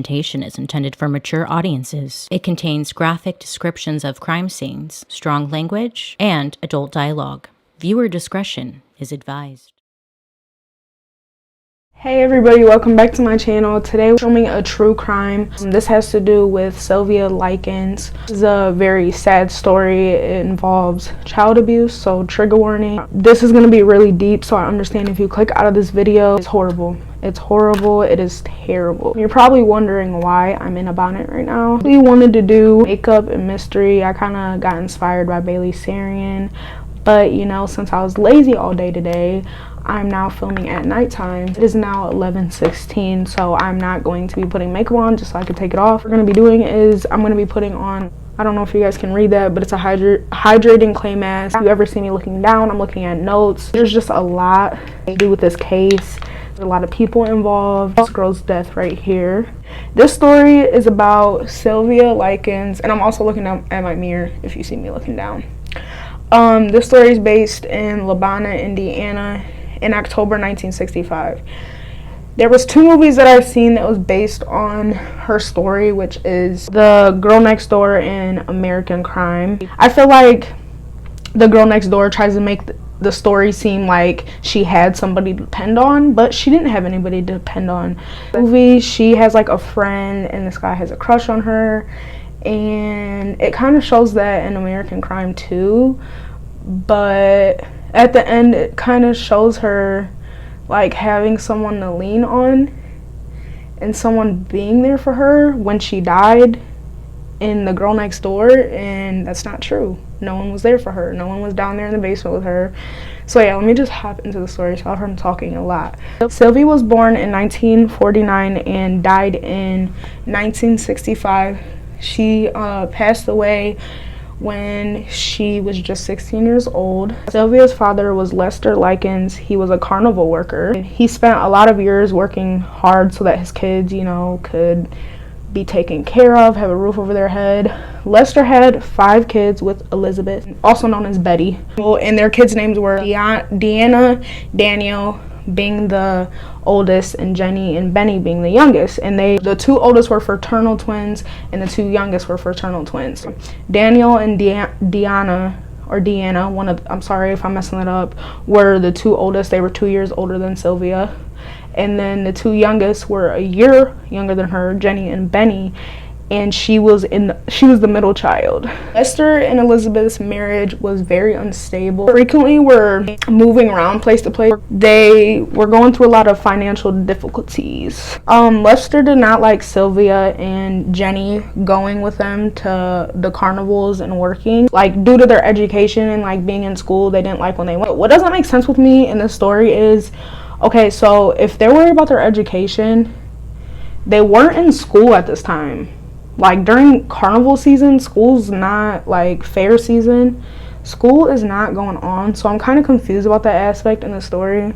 Presentation is intended for mature audiences. It contains graphic descriptions of crime scenes, strong language, and adult dialogue. Viewer discretion is advised. Hey everybody, welcome back to my channel. Today we're filming a true crime. This has to do with Sylvia Likens. This is a very sad story. It involves child abuse, so trigger warning. This is going to be really deep, so I understand if you click out of this video. It's horrible. It's horrible. It is terrible. You're probably wondering why I'm in a bonnet right now. We wanted to do makeup and mystery. I kind of got inspired by Bailey Sarian, but you know, since I was lazy all day today, I'm now filming at nighttime. It is now 11:16, so I'm not going to be putting makeup on just so I can take it off. What we're going to be doing is I'm going to be putting on, I don't know if you guys can read that, but it's a hydrating clay mask. If you ever see me looking down, I'm looking at notes. There's just a lot to do with this case. There's a lot of people involved. This girl's death right here. This story is about Sylvia Likens, and I'm also looking down at my mirror if you see me looking down. This story is based in Lebanon, Indiana, in October 1965. There was two movies that I've seen that was based on her story, which is The Girl Next Door and American Crime. I feel like The Girl Next Door tries to make the story seem like she had somebody to depend on, but she didn't have anybody to depend on. The movie, she has like a friend and this guy has a crush on her, and it kind of shows that in American Crime too, but at the end it kind of shows her like having someone to lean on and someone being there for her when she died in The Girl Next Door, and that's not true. No one was there for her. No one was down there in the basement with her. So yeah, let me just hop into the story. Sorry if I'm talking a lot. Sylvia was born in 1949 and died in 1965. She passed away when she was just 16 years old. Sylvia's father was Lester Likens. He was a carnival worker. He spent a lot of years working hard so that his kids, you know, could be taken care of, have a roof over their head. Lester had 5 kids with Elizabeth, also known as Betty. And their kids' names were Deanna, Daniel being the oldest, and Jenny and Benny being the youngest. And the 2 oldest were fraternal twins, and the 2 youngest were fraternal twins. Daniel and Deanna, I'm sorry if I'm messing that up, were the 2 oldest. They were 2 years older than Sylvia. And then the 2 youngest were a year younger than her, Jenny and Benny, and she was the middle child. Lester and Elizabeth's marriage was very unstable. Frequently were moving around place to place. They were going through a lot of financial difficulties. Lester did not like Sylvia and Jenny going with them to the carnivals and working. Like, due to their education and like being in school, they didn't like when they went. What doesn't make sense with me in this story is, okay, so if they're worried about their education, they weren't in school at this time. Like, during carnival season, school's not like fair season. School is not going on, so I'm kind of confused about that aspect in the story.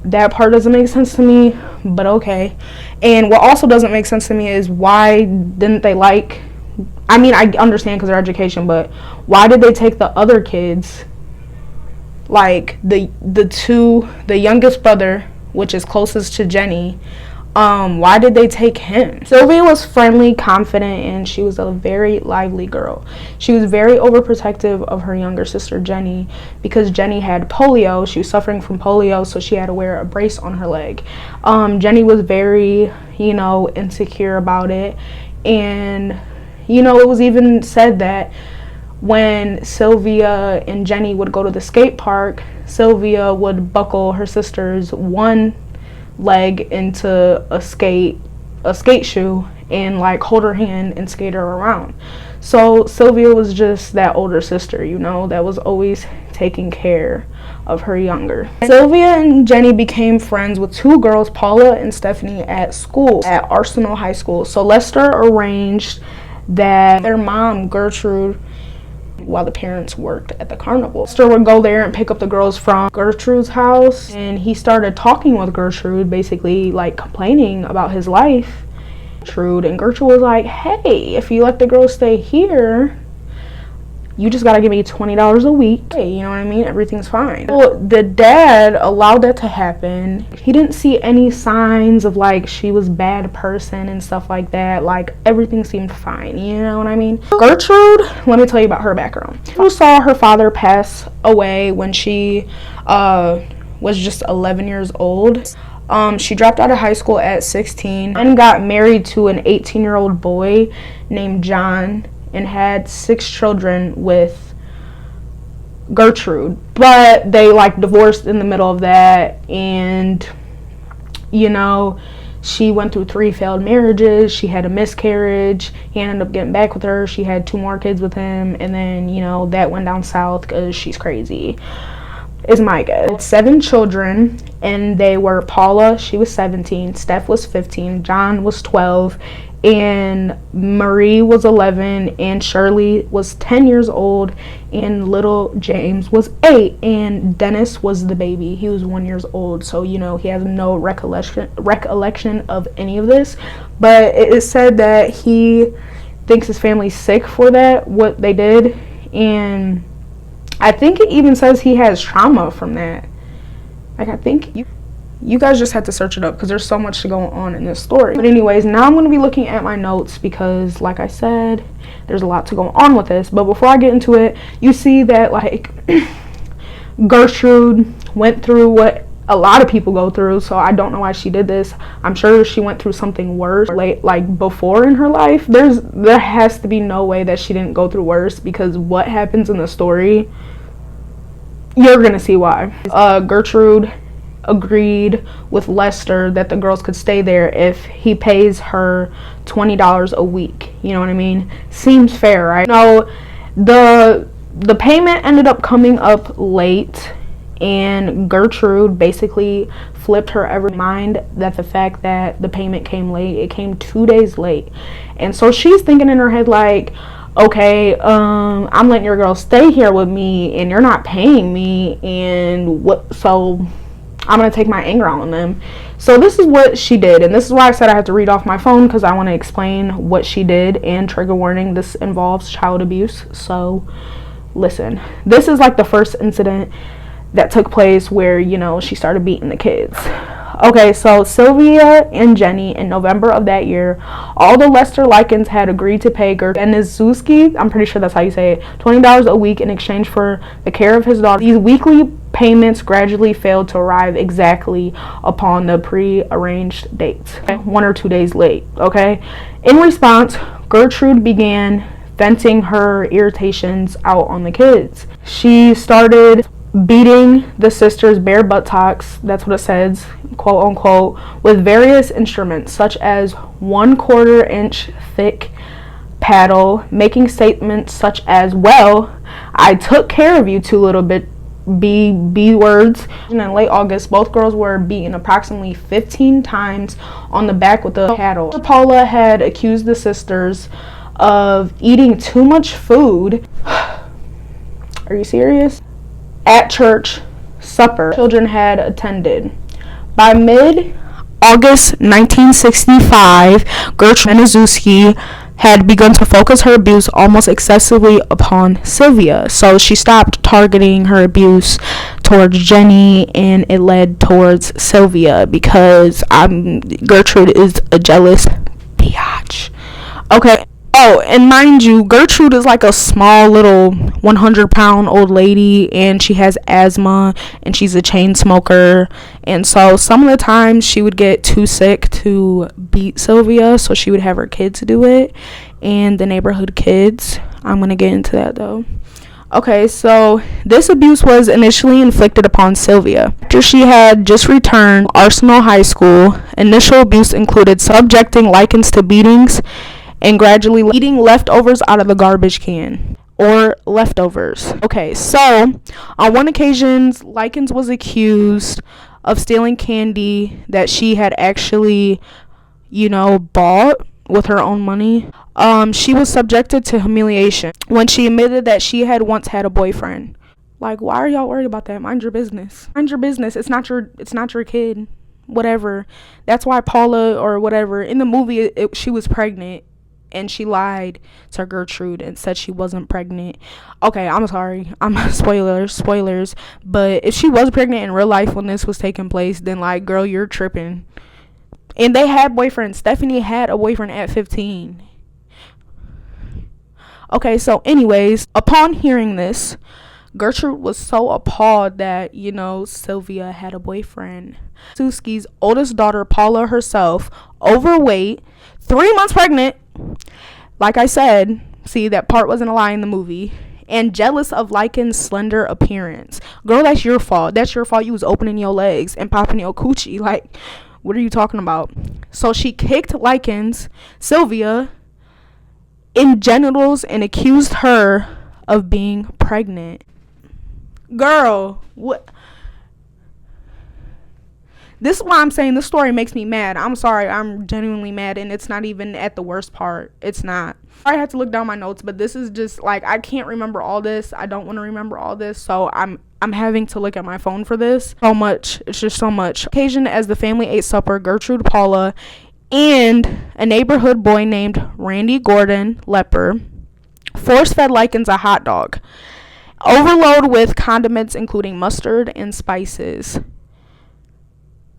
That part doesn't make sense to me, but okay. And what also doesn't make sense to me is why didn't they like, I mean, I understand because of their education, but why did they take the other kids, like the youngest brother, which is closest to Jenny? Why did they take him? Sylvia was friendly, confident, and she was a very lively girl. She was very overprotective of her younger sister Jenny because Jenny had polio. She was suffering from polio, so she had to wear a brace on her leg. Jenny was very, you know, insecure about it, and you know, it was even said that when Sylvia and Jenny would go to the skate park, Sylvia would buckle her sister's one leg into a skate shoe and like hold her hand and skate her around. So Sylvia was just that older sister, you know, that was always taking care of her younger. Sylvia and Jenny became friends with 2 girls, Paula and Stephanie, at school, at Arsenal High School. So Lester arranged that their mom, Gertrude, while the parents worked at the carnival, Lester would go there and pick up the girls from Gertrude's house, and he started talking with Gertrude, basically like complaining about his life. And Gertrude was like, hey, if you let the girls stay here, you just gotta give me $20 a week. Hey, you know what I mean? Everything's fine. Well, the dad allowed that to happen. He didn't see any signs of like she was a bad person and stuff like that. Like everything seemed fine, you know what I mean? Gertrude, let me tell you about her background. Who saw her father pass away when she was just 11 years old. She dropped out of high school at 16 and got married to an 18-year-old boy named John and had 6 children with Gertrude. But they like divorced in the middle of that, and you know, she went through 3 failed marriages. She had a miscarriage. He ended up getting back with her. She had 2 more kids with him, and then, you know, that went down south because she's crazy, is my guess. 7 children, and they were Paula, she was 17, Steph was 15, John was 12, and Marie was 11, and Shirley was 10 years old, and little James was 8, and Dennis was the baby. He was 1 year old, so you know he has no recollection of any of this, but it is said that he thinks his family's sick for that, what they did, and I think it even says he has trauma from that. Like, I think you guys just had to search it up because there's so much to go on in this story. But anyways, now I'm going to be looking at my notes because, like I said, there's a lot to go on with this. But before I get into it, you see that, like, Gertrude went through what a lot of people go through, so I don't know why she did this. I'm sure she went through something worse, like before in her life. There has to be no way that she didn't go through worse, because what happens in the story, you're gonna see why. Gertrude agreed with Lester that the girls could stay there if he pays her $20 a week. You know what I mean? Seems fair, right? No, the payment ended up coming up late, and Gertrude basically flipped her every mind that the fact that the payment came late. It came 2 days late, and so she's thinking in her head like, okay, I'm letting your girl stay here with me and you're not paying me, and what, so I'm gonna take my anger out on them. So this is what she did, and this is why I said I had to read off my phone, because I want to explain what she did, and trigger warning, this involves child abuse. So listen, this is like the first incident that took place where, you know, she started beating the kids. Okay, so Sylvia and Jenny, in November of that year, all the Lester Likens had agreed to pay Gernizewski, I'm pretty sure that's how you say it, $20 a week in exchange for the care of his daughter. These weekly payments gradually failed to arrive exactly upon the pre-arranged dates, okay? 1 or 2 days late, okay? In response, Gertrude began venting her irritations out on the kids. She started beating the sisters' bare buttocks, that's what it says, quote unquote, with various instruments such as 1/4 inch thick paddle, making statements such as, well, I took care of you 2 little bit B words. And in late August, both girls were beaten approximately 15 times on the back with a paddle. Paula had accused the sisters of eating too much food. Are you serious? At church supper children had attended. By mid-August 1965, Gertrude Gernizewski had begun to focus her abuse almost excessively upon Sylvia. So she stopped targeting her abuse towards Jenny, and it led towards Sylvia, because Gertrude is a jealous biatch. Okay. Oh, and mind you, Gertrude is like a small little 100-pound old lady, and she has asthma, and she's a chain smoker, and so some of the times she would get too sick to beat Sylvia, so she would have her kids do it, and the neighborhood kids. I'm gonna get into that though. Okay, so this abuse was initially inflicted upon Sylvia. After she had just returned Arsenal High School, initial abuse included subjecting Likens to beatings and gradually eating leftovers out of the garbage can, or leftovers. Okay, so on one occasion, Likens was accused of stealing candy that she had actually, you know, bought with her own money. She was subjected to humiliation when she admitted that she had once had a boyfriend. Like, why are y'all worried about that? Mind your business. Mind your business. It's not your kid. Whatever. That's why Paula, or whatever, in the movie, she was pregnant. and she lied to Gertrude and said she wasn't pregnant. Okay, I'm sorry. I'm spoilers. But if she was pregnant in real life when this was taking place, then like, girl, you're tripping. And they had boyfriends. Stephanie had a boyfriend at 15. Okay, so anyways, upon hearing this, Gertrude was so appalled that, Sylvia had a boyfriend. Suski's oldest daughter, Paula herself, overweight, 3 months pregnant, like I said, see, that part wasn't a lie in the movie, and jealous of Likens' slender appearance. Girl, that's your fault. That's your fault. You was opening your legs and popping your coochie. Like, what are you talking about? So she kicked Likens, Sylvia, in genitals and accused her of being pregnant. Girl, what? This is why I'm saying this story makes me mad. I'm sorry, I'm genuinely mad, and it's not even at the worst part. It's not. I had to look down my notes, but this is just like, I can't remember all this. I don't want to remember all this, so I'm having to look at my phone for this. So much. It's just so much. Occasion as the family ate supper, Gertrude, Paula, and a neighborhood boy named Randy Gordon Lepper force-fed Likens a hot dog, overload with condiments including mustard and spices.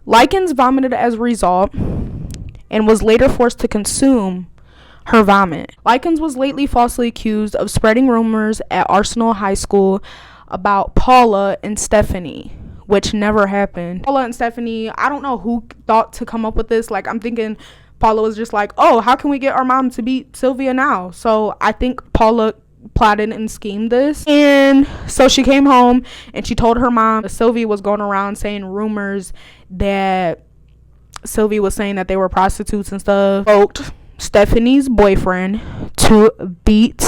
Likens vomited as a result and was later forced to consume her vomit. Likens was lately falsely accused of spreading rumors at Arsenal High School about Paula and Stephanie, which never happened. Paula and Stephanie, I don't know who thought to come up with this. Like, I'm thinking Paula was just like, oh, how can we get our mom to beat Sylvia now? So I think Paula plotted and schemed this. And so she came home and she told her mom Sylvia was going around saying rumors that Sylvia was saying that they were prostitutes and stuff. Provoked Stephanie's boyfriend to beat.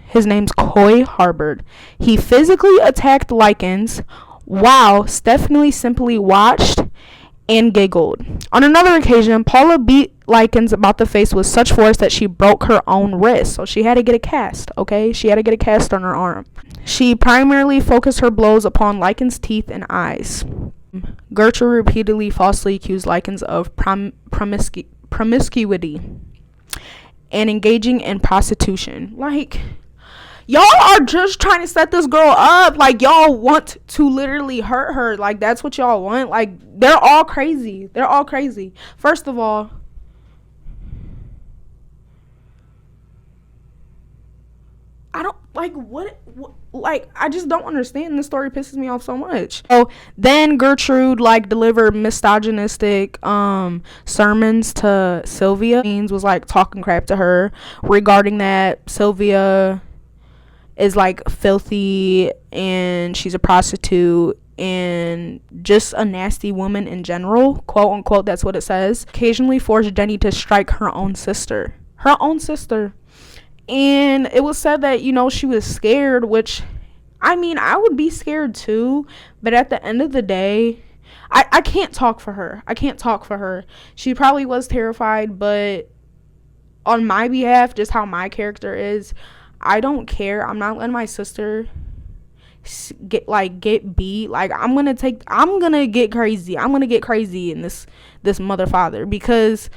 His name's Coy Harbord. He physically attacked Likens while Stephanie simply watched and giggled. On another occasion, Paula beat Likens about the face with such force that she broke her own wrist. So she had to get a cast, okay? She had to get a cast on her arm. She primarily focused her blows upon Likens' teeth and eyes. Gertrude repeatedly falsely accused Likens of promiscuity and engaging in prostitution. Like, y'all are just trying to set this girl up. Like, y'all want to literally hurt her. Like, that's what y'all want. Like, they're all crazy. They're all crazy. First of all, I don't, like, what like, I just don't understand. This story pisses me off so much. So then Gertrude, like, delivered misogynistic sermons to Sylvia. Was, like, talking crap to her regarding that Sylvia is, like, filthy and she's a prostitute and just a nasty woman in general, quote unquote. That's what it says. Occasionally forced Jenny to strike her own sister. And it was said that, she was scared, which, I mean, I would be scared too. But at the end of the day, I can't talk for her. She probably was terrified, but on my behalf, just how my character is, I don't care. I'm not letting my sister get beat. Like, I'm gonna get crazy. I'm gonna get crazy in this mother father, because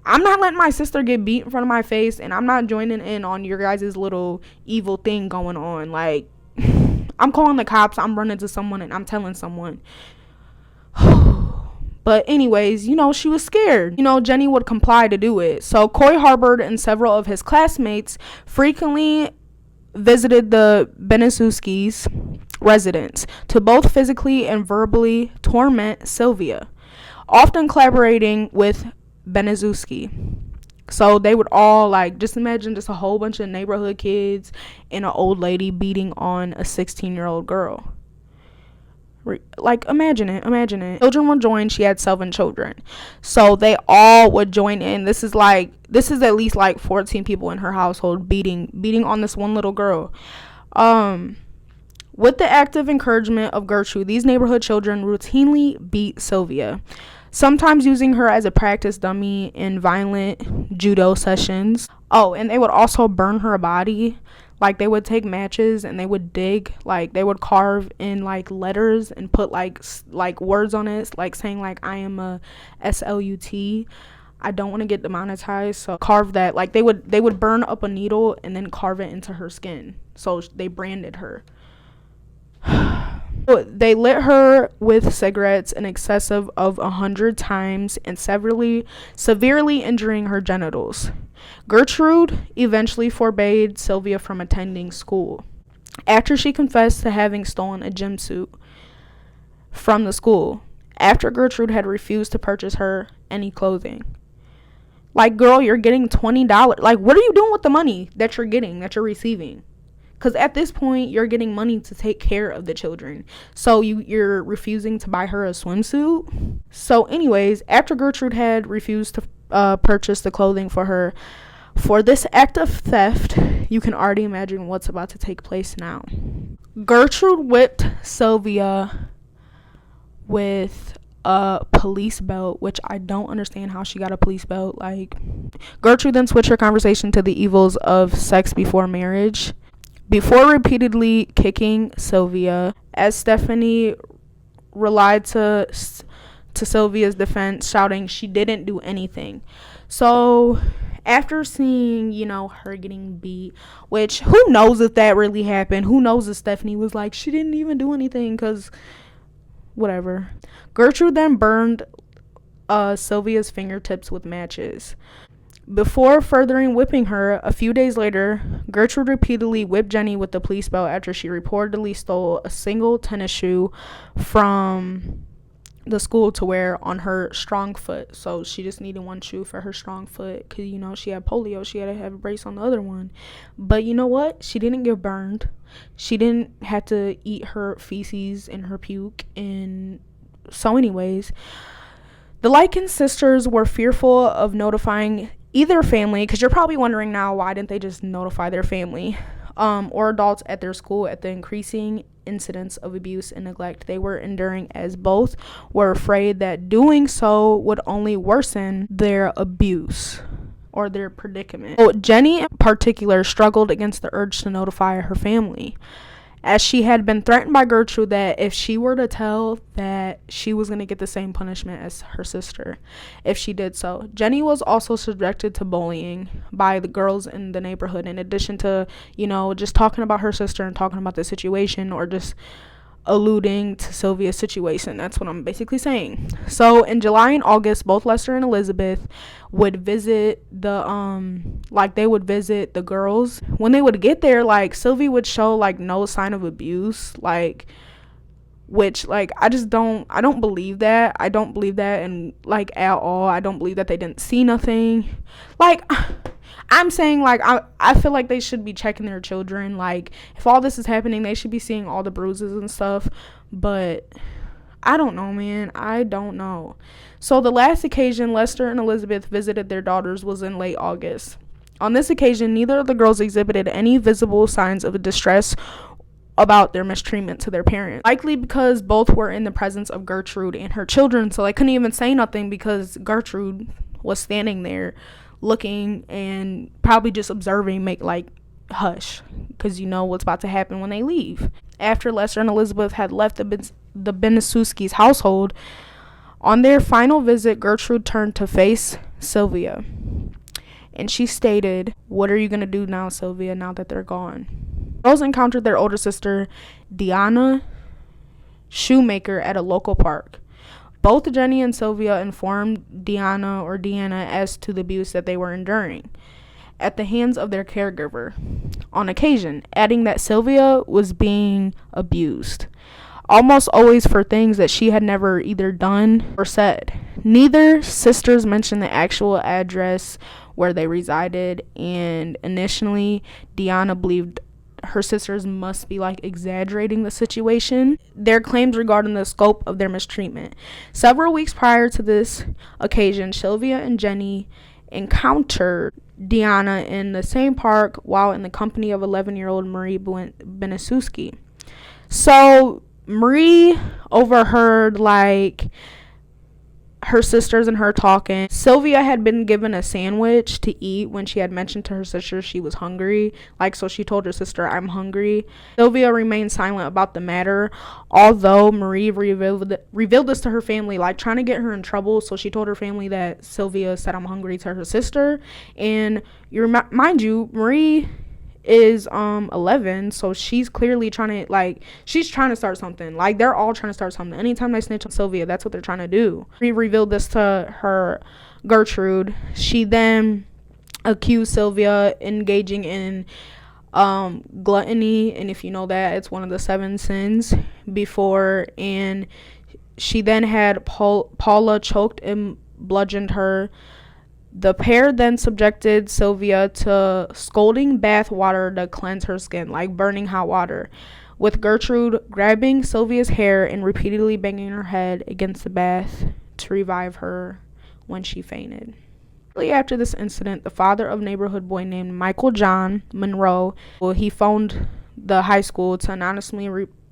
I'm not letting my sister get beat in front of my face, and I'm not joining in on your guys' little evil thing going on. Like, I'm calling the cops, I'm running to someone, and I'm telling someone. But anyways, she was scared. Jenny would comply to do it. So Coy Harbord and several of his classmates frequently visited the Benesuskis' residence to both physically and verbally torment Sylvia, often collaborating with Benesuski. So they would all, like, just imagine just a whole bunch of neighborhood kids and an old lady beating on a 16-year-old girl. Like, imagine it. Children would join. She had 7 children, so they all would join in. This is at least like 14 people in her household beating on this one little girl. With the active encouragement of Gertrude, these neighborhood children routinely beat Sylvia, sometimes using her as a practice dummy in violent judo sessions. Oh, and they would also burn her body. Like, they would take matches and they would dig, like, they would carve in, like, letters and put, like words on it, like, saying, like, I am a SLUT. I don't want to get demonetized, so carve that. Like they would burn up a needle and then carve it into her skin. So they branded her. They lit her with cigarettes in excessive of 100 times and severely injuring her genitals. Gertrude eventually forbade Sylvia from attending school after she confessed to having stolen a gym suit from the school, after Gertrude had refused to purchase her any clothing. Like, girl, you're getting $20. Like, what are you doing with the money that you're receiving? Because at this point, you're getting money to take care of the children. So you're refusing to buy her a swimsuit. So anyways, after Gertrude had refused to purchase the clothing for her for this act of theft, you can already imagine what's about to take place now. Gertrude whipped Sylvia with a police belt, which I don't understand how she got a police belt. Like, Gertrude then switched her conversation to the evils of sex before marriage, before repeatedly kicking Sylvia, as Stephanie relied to Sylvia's defense, shouting she didn't do anything. So after seeing, her getting beat, which who knows if that really happened, who knows if Stephanie was like, she didn't even do anything, because whatever. Gertrude then burned Sylvia's fingertips with matches. Before furthering whipping her, a few days later, Gertrude repeatedly whipped Jenny with the police belt after she reportedly stole a single tennis shoe from the school to wear on her strong foot. So she just needed one shoe for her strong foot because, she had polio. She had to have a brace on the other one. But you know what? She didn't get burned. She didn't have to eat her feces and her puke. And so anyways, the Likens sisters were fearful of notifying either family, because you're probably wondering now, why didn't they just notify their family or adults at their school at the increasing incidents of abuse and neglect they were enduring, as both were afraid that doing so would only worsen their abuse or their predicament. So Jenny in particular struggled against the urge to notify her family, as she had been threatened by Gertrude that if she were to tell, that she was going to get the same punishment as her sister if she did so. Jenny was also subjected to bullying by the girls in the neighborhood, in addition to, just talking about her sister and talking about the situation, or just alluding to Sylvia's situation. That's what I'm basically saying. So in July and August, both Lester and Elizabeth would visit they would visit the girls. When they would get there, Sylvia would show no sign of abuse, which I don't believe that. I don't believe that, and at all. I don't believe that they didn't see nothing. I'm saying, I feel like they should be checking their children. If all this is happening, they should be seeing all the bruises and stuff. But I don't know, man. I don't know. So the last occasion Lester and Elizabeth visited their daughters was in late August. On this occasion, neither of the girls exhibited any visible signs of distress about their mistreatment to their parents, likely because both were in the presence of Gertrude and her children, so they couldn't even say nothing because Gertrude was standing there looking and probably just observing, make hush, because what's about to happen when they leave. After Lester and Elizabeth had left the Benisuskis' household, on their final visit, Gertrude turned to face Sylvia, and she stated, "What are you going to do now, Sylvia, now that they're gone?" Girls encountered their older sister, Diana Shoemaker, at a local park. Both Jenny and Sylvia informed Deanna as to the abuse that they were enduring at the hands of their caregiver on occasion, adding that Sylvia was being abused, almost always for things that she had never either done or said. Neither sisters mentioned the actual address where they resided, and initially Deanna believed her sisters must be exaggerating the situation, their claims regarding the scope of their mistreatment. Several weeks prior to this occasion, Sylvia and Jenny encountered Deanna in the same park while in the company of 11-year-old Marie Benisuski. So Marie overheard her sisters and her talking. Sylvia had been given a sandwich to eat when she had mentioned to her sister she was hungry. Like, so she told her sister, I'm hungry. Sylvia remained silent about the matter, although Marie revealed this to her family, like trying to get her in trouble. So she told her family that Sylvia said I'm hungry to her sister. And mind you, Marie is 11, so she's clearly trying to start something. Like, they're all trying to start something. Anytime they snitch on Sylvia, that's what they're trying to do. She revealed this to her Gertrude. She then accused Sylvia engaging in gluttony, and if you know that, it's one of the 7 sins before. And she then had Paula choked and bludgeoned her. The pair then subjected Sylvia to scalding bath water to cleanse her skin, like burning hot water, with Gertrude grabbing Sylvia's hair and repeatedly banging her head against the bath to revive her when she fainted. Shortly after this incident, the father of a neighborhood boy named Michael John Monroe, he phoned the high school to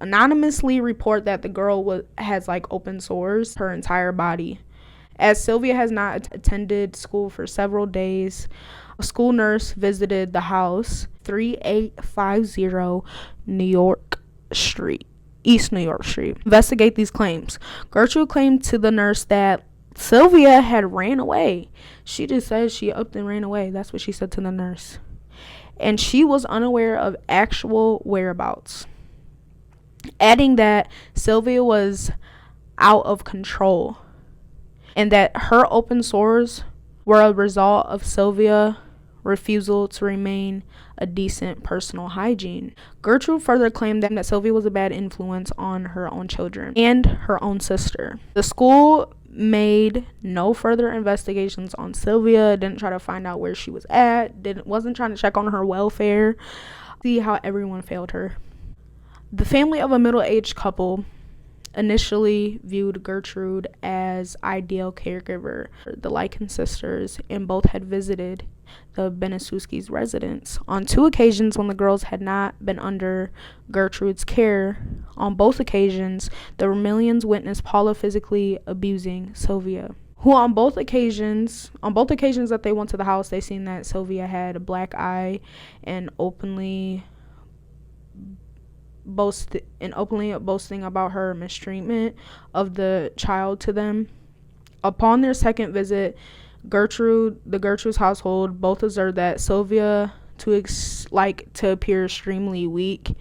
anonymously report that the girl has like open sores her entire body. As Sylvia has not attended school for several days, a school nurse visited the house, 3850 New York Street, East New York Street, investigate these claims. Gertrude claimed to the nurse that Sylvia had ran away. She just said she upped and ran away. That's what she said to the nurse. And she was unaware of actual whereabouts, adding that Sylvia was out of control, and that her open sores were a result of Sylvia's refusal to remain a decent personal hygiene. Gertrude further claimed that Sylvia was a bad influence on her own children and her own sister. The school made no further investigations on Sylvia, didn't try to find out where she was at, wasn't trying to check on her welfare, see how everyone failed her. The family of a middle-aged couple initially viewed Gertrude as ideal caregiver. The Likens sisters, and both had visited the Benasuski's residence on 2 occasions when the girls had not been under Gertrude's care. On both occasions, the Vermillions witnessed Paula physically abusing Sylvia, who on both occasions that they went to the house, they seen that Sylvia had a black eye and openly boasting about her mistreatment of the child to them. Upon their second visit, Gertrude's household both observed that Sylvia to appear extremely weak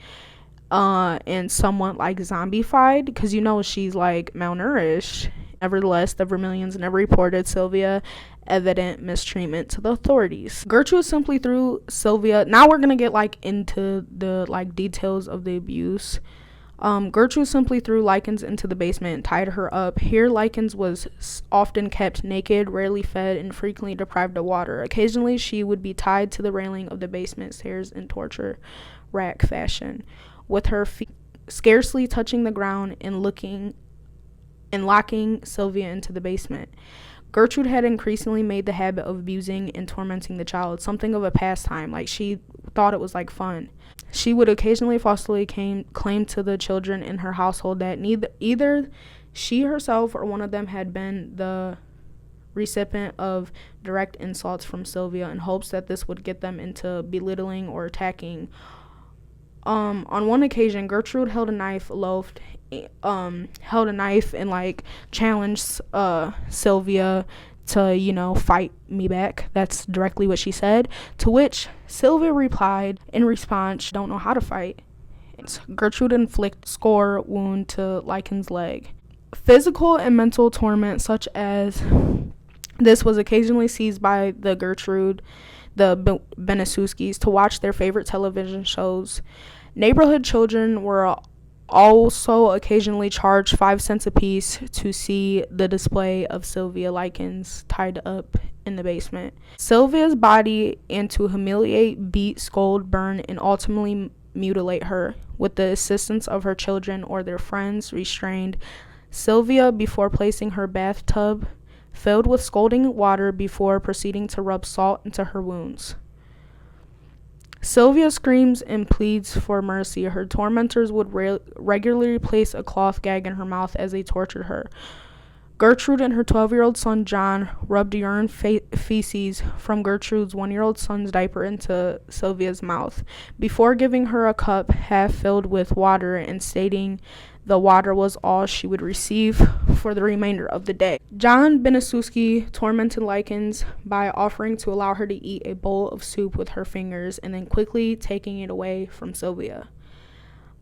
and somewhat like zombified, because she's like malnourished. Nevertheless, the Vermillions never reported Sylvia evident mistreatment to the authorities. Gertrude simply threw Sylvia. Now we're gonna get into the details of the abuse. Gertrude simply threw Likens into the basement and tied her up. Here, Likens was often kept naked, rarely fed, and frequently deprived of water. Occasionally, she would be tied to the railing of the basement stairs in torture rack fashion, with her feet scarcely touching the ground, and locking Sylvia into the basement. Gertrude had increasingly made the habit of abusing and tormenting the child something of a pastime. She thought it was fun. She would occasionally falsely claim to the children in her household that either she herself or one of them had been the recipient of direct insults from Sylvia, in hopes that this would get them into belittling or attacking. On one occasion, Gertrude held a knife and challenged Sylvia to fight me back. That's directly what she said, to which Sylvia replied in response, don't know how to fight. Gertrude inflicted a score wound to Likens' leg. Physical and mental torment such as this was occasionally seized by the Benasuskis to watch their favorite television shows. Neighborhood children were also occasionally charged 5 cents apiece to see the display of Sylvia Likens tied up in the basement. Sylvia's body, and to humiliate, beat, scold, burn, and ultimately mutilate her, with the assistance of her children or their friends, restrained Sylvia before placing her bathtub filled with scalding water before proceeding to rub salt into her wounds. Sylvia screams and pleads for mercy. Her tormentors would regularly place a cloth gag in her mouth as they tortured her. Gertrude and her 12-year-old son John rubbed urine feces from Gertrude's 1-year-old son's diaper into Sylvia's mouth before giving her a cup half filled with water and stating the water was all she would receive for the remainder of the day. John Benisuski tormented Likens by offering to allow her to eat a bowl of soup with her fingers and then quickly taking it away from Sylvia.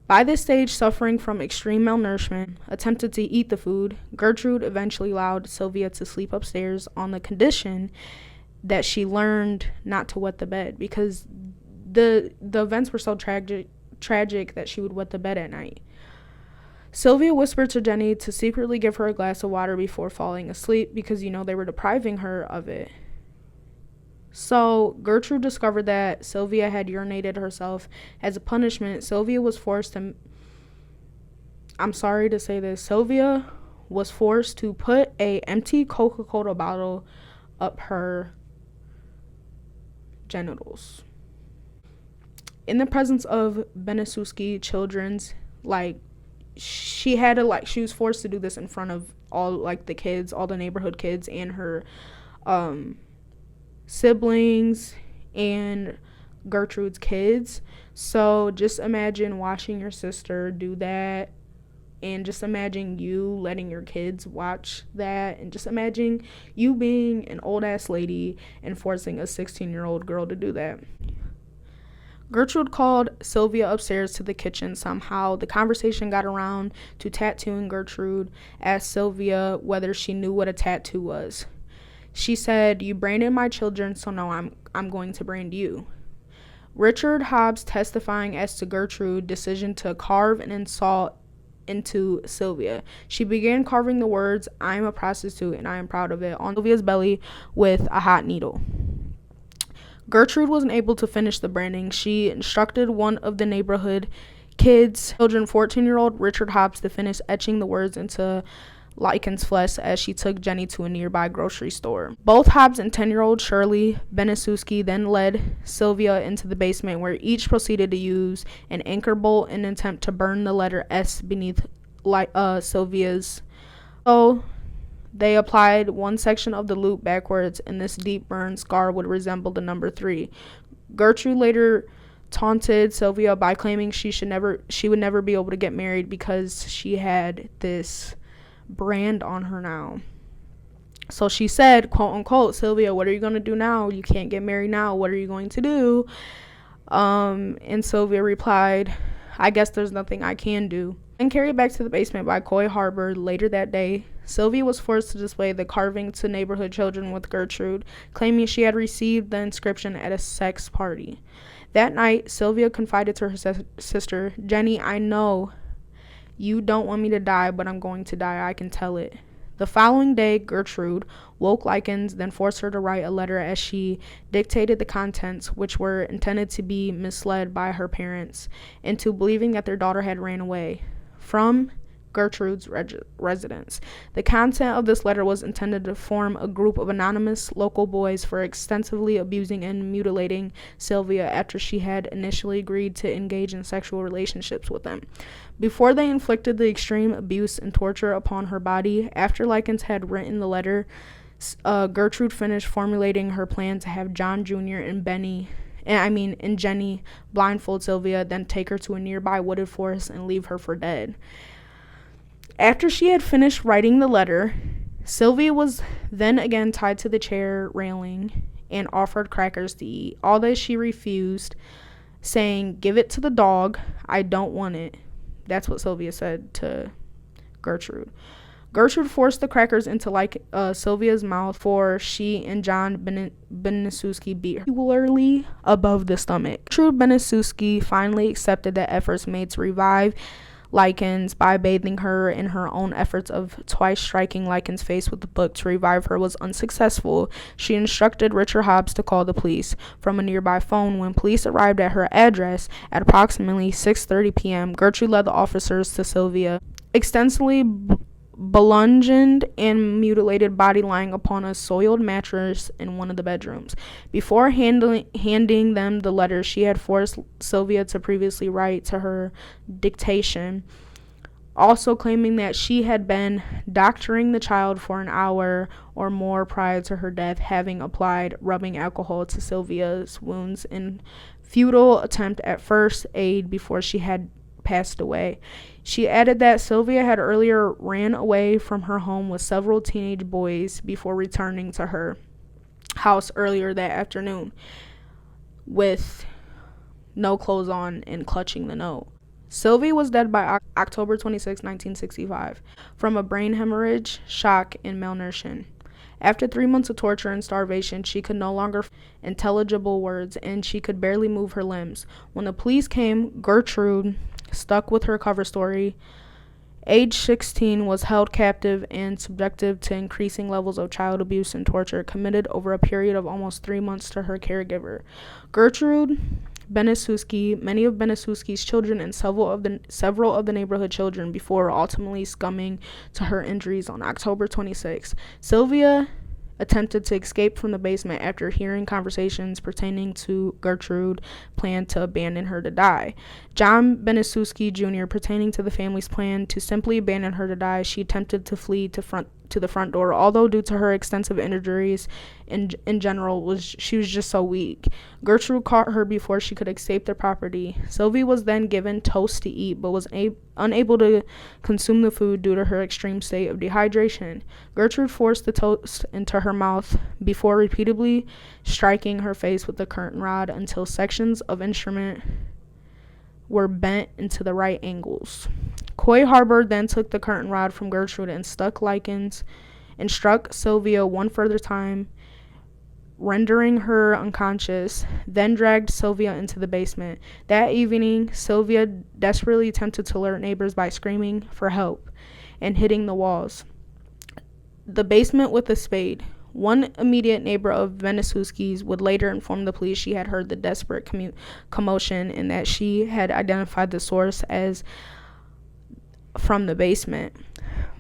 By this stage, suffering from extreme malnourishment, attempted to eat the food, Gertrude eventually allowed Sylvia to sleep upstairs on the condition that she learned not to wet the bed, because the events were so tragic that she would wet the bed at night. Sylvia whispered to Jenny to secretly give her a glass of water before falling asleep because, they were depriving her of it. So Gertrude discovered that Sylvia had urinated herself. As a punishment, Sylvia was forced to put a empty Coca-Cola bottle up her genitals. In the presence of Benisuski children's, she was forced to do this in front of all the kids, all the neighborhood kids, and her siblings and Gertrude's kids. So just imagine watching your sister do that, and just imagine you letting your kids watch that, and just imagine you being an old ass lady and forcing a 16-year-old girl to do that. Gertrude called Sylvia upstairs to the kitchen. Somehow the conversation got around to tattooing. Gertrude asked Sylvia whether she knew what a tattoo was. She said, "You branded my children, so no, I'm going to brand you." Richard Hobbs testifying as to Gertrude's decision to carve an insult into Sylvia. She began carving the words, "I am a prostitute and I am proud of it," on Sylvia's belly with a hot needle. Gertrude wasn't able to finish the branding. She instructed one of the neighborhood children, 14-year-old Richard Hobbs, to finish etching the words into Likens' flesh as she took Jenny to a nearby grocery store. Both Hobbs and 10-year-old Shirley Benisuski then led Sylvia into the basement, where each proceeded to use an anchor bolt in an attempt to burn the letter S beneath Sylvia's. So they applied one section of the loop backwards, and this deep burn scar would resemble the number 3. Gertrude later taunted Sylvia by claiming she would never be able to get married because she had this brand on her now. So she said, quote unquote, "Sylvia, what are you going to do now? You can't get married now. What are you going to do?" And Sylvia replied, "I guess there's nothing I can do." And carried back to the basement by Coy Harbor later that day, Sylvia was forced to display the carving to neighborhood children with Gertrude, claiming she had received the inscription at a sex party. That night, Sylvia confided to her sister, "Jenny, I know you don't want me to die, but I'm going to die. I can tell it." The following day, Gertrude woke Likens, then forced her to write a letter as she dictated the contents, which were intended to be misled by her parents into believing that their daughter had ran away from Gertrude's residence. The content of this letter was intended to form a group of anonymous local boys for extensively abusing and mutilating Sylvia after she had initially agreed to engage in sexual relationships with them. Before they inflicted the extreme abuse and torture upon her body, after Likens had written the letter, Gertrude finished formulating her plan to have John Jr. and Jenny blindfold Sylvia, then take her to a nearby wooded forest and leave her for dead. After she had finished writing the letter, Sylvia was then again tied to the chair railing and offered crackers to eat. All that she refused, saying, "Give it to the dog. I don't want it." That's what Sylvia said to Gertrude. Gertrude forced the crackers into Sylvia's mouth, for she and John Benisuski beat her regularly above the stomach. Gertrude Benisuski finally accepted that efforts made to revive Likens by bathing her in her own efforts of twice striking Likens' face with the book to revive her was unsuccessful. She instructed Richard Hobbs to call the police from a nearby phone. When police arrived at her address at approximately 6:30 p.m., Gertrude led the officers to Sylvia, extensively bludgeoned and mutilated body lying upon a soiled mattress in one of the bedrooms. Before handing them the letter she had forced Sylvia to previously write to her dictation, also claiming that she had been doctoring the child for an hour or more prior to her death, having applied rubbing alcohol to Sylvia's wounds in futile attempt at first aid before she had passed away. She added that Sylvia had earlier ran away from her home with several teenage boys before returning to her house earlier that afternoon with no clothes on and clutching the note. Sylvia was dead by October 26, 1965, from a brain hemorrhage, shock, and malnutrition. After 3 months of torture and starvation, she could no longer intelligible words, and she could barely move her limbs. When the police came, Gertrude, stuck with her cover story, age 16, was held captive and subjected to increasing levels of child abuse and torture committed over a period of almost 3 months to her caregiver. Gertrude Benisuski, many of Benisuski's children, and several of the neighborhood children before ultimately succumbing to her injuries on October 26. Sylvia attempted to escape from the basement after hearing conversations pertaining to Gertrude planned to abandon her to die. John Benisuski Jr. pertaining to the family's plan to simply abandon her to die, she attempted to flee to the front door, although due to her extensive injuries in general, she was just so weak. Gertrude caught her before she could escape the property. Sylvia was then given toast to eat, but was unable to consume the food due to her extreme state of dehydration. Gertrude forced the toast into her mouth before repeatedly striking her face with the curtain rod until sections of instrument were bent into the right angles. Coy Harbor then took the curtain rod from Gertrude and struck Sylvia one further time, rendering her unconscious, then dragged Sylvia into the basement. That evening, Sylvia desperately attempted to alert neighbors by screaming for help and hitting the walls. The basement with a spade. One immediate neighbor of Benisuski's would later inform the police she had heard the desperate commotion and that she had identified the source as from the basement,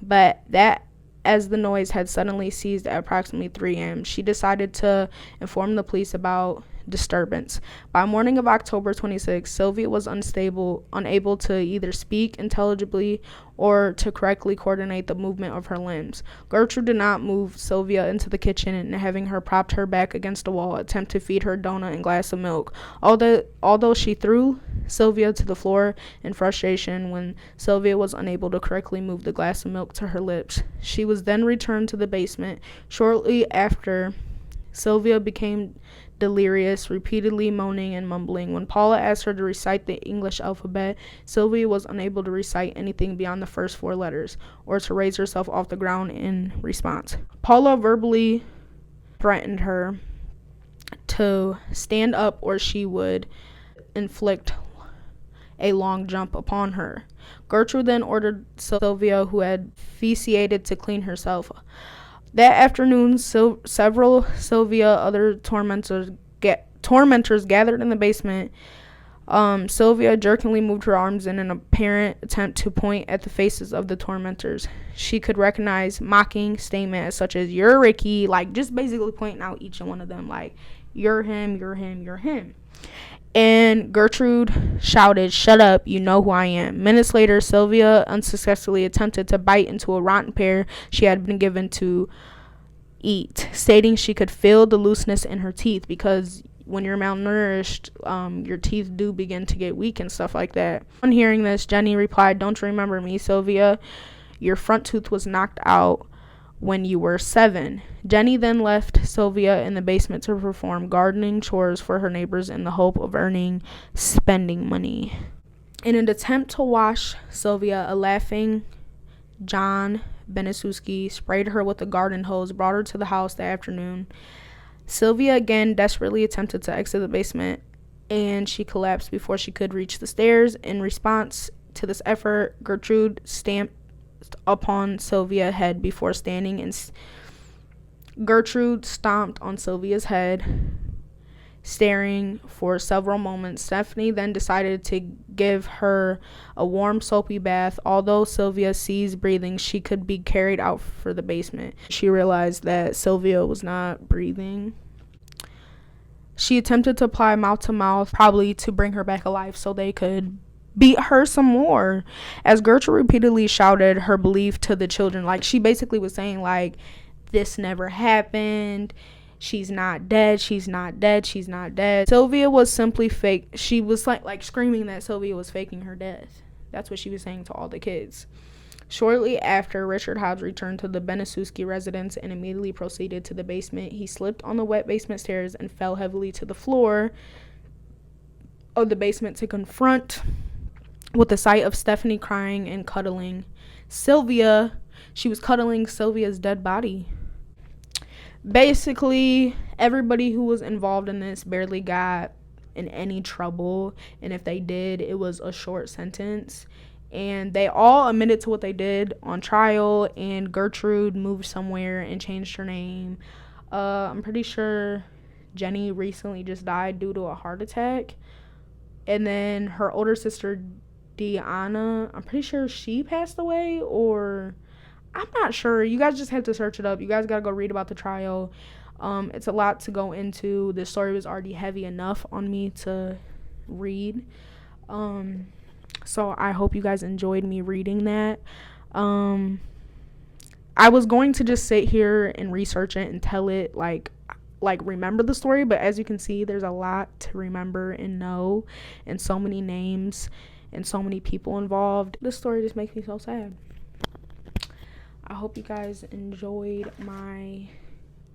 but that as the noise had suddenly ceased at approximately 3 a.m., she decided to inform the police about disturbance. By morning of October 26, Sylvia was unable to either speak intelligibly or to correctly coordinate the movement of her limbs. Gertrude did not move Sylvia into the kitchen and, having her propped her back against a wall, attempt to feed her a donut and glass of milk. Although she threw Sylvia to the floor in frustration when Sylvia was unable to correctly move the glass of milk to her lips. She was then returned to the basement. Shortly after, Sylvia became delirious, repeatedly moaning and mumbling. When Paula asked her to recite the English alphabet, Sylvia was unable to recite anything beyond the first 4 letters or to raise herself off the ground in response. Paula verbally threatened her to stand up or she would inflict a long jump upon her. Gertrude then ordered Sylvia, who had fecated, to clean herself. That afternoon, several other tormentors gathered in the basement. Sylvia jerkingly moved her arms in an apparent attempt to point at the faces of the tormentors. She could recognize mocking statements such as, "You're Ricky," like just basically pointing out each one of them, like, "You're him, you're him, you're him." And Gertrude shouted, "Shut up, you know who I am." Minutes later, Sylvia unsuccessfully attempted to bite into a rotten pear she had been given to eat, stating she could feel the looseness in her teeth because when you're malnourished, your teeth do begin to get weak and stuff like that. On hearing this, Jenny replied, "Don't you remember me, Sylvia? Your front tooth was knocked out when you were 7. Jenny then left Sylvia in the basement to perform gardening chores for her neighbors in the hope of earning spending money. In an attempt to wash Sylvia, a laughing John Benisuski sprayed her with a garden hose, brought her to the house that afternoon. Sylvia again desperately attempted to exit the basement, and she collapsed before she could reach the stairs. In response to this effort, Gertrude stamped upon Sylvia's head before standing, and Gertrude stomped on Sylvia's head, staring for several moments. Stephanie then decided to give her a warm soapy bath. Although Sylvia ceased breathing, she could be carried out for the basement. She realized that Sylvia was not breathing. She attempted to apply mouth to mouth, probably to bring her back alive so they could beat her some more. As Gertrude repeatedly shouted her belief to the children, like she basically was saying like, this never happened, she's not dead, she's not dead, she's not dead. Sylvia was simply fake. She was like screaming that Sylvia was faking her death. That's what she was saying to all the kids. Shortly after, Richard Hobbs returned to the Benasuski residence and immediately proceeded to the basement. He slipped on the wet basement stairs and fell heavily to the floor of the basement to confront with the sight of Stephanie crying and cuddling Sylvia. She was cuddling Sylvia's dead body. Basically, everybody who was involved in this barely got in any trouble, and if they did, it was a short sentence. And they all admitted to what they did on trial, and Gertrude moved somewhere and changed her name. I'm pretty sure Jenny recently just died due to a heart attack. And then her older sister, Deanna, I'm pretty sure she passed away, or I'm not sure. You guys just have to search it up. You guys got to go read about the trial. It's a lot to go into. This story was already heavy enough on me to read. So I hope you guys enjoyed me reading that. I was going to just sit here and research it and tell it like remember the story, but as you can see, there's a lot to remember and know, and so many names and so many people involved. This story just makes me so sad. I hope you guys enjoyed my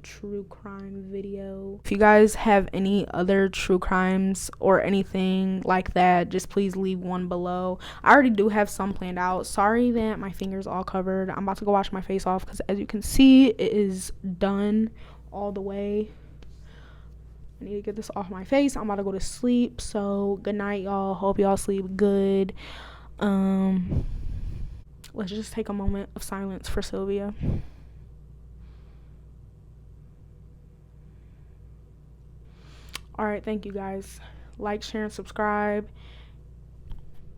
true crime video. If you guys have any other true crimes or anything like that, just please leave one below. I already do have some planned out. Sorry that my finger's all covered. I'm about to go wash my face off because as you can see, it is done all the way. I need to get this off my face. I'm about to go to sleep. So good night, y'all. Hope y'all sleep good. Let's just take a moment of silence for Sylvia. All right, thank you guys. Like, share, and subscribe.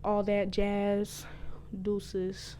All that jazz. Deuces.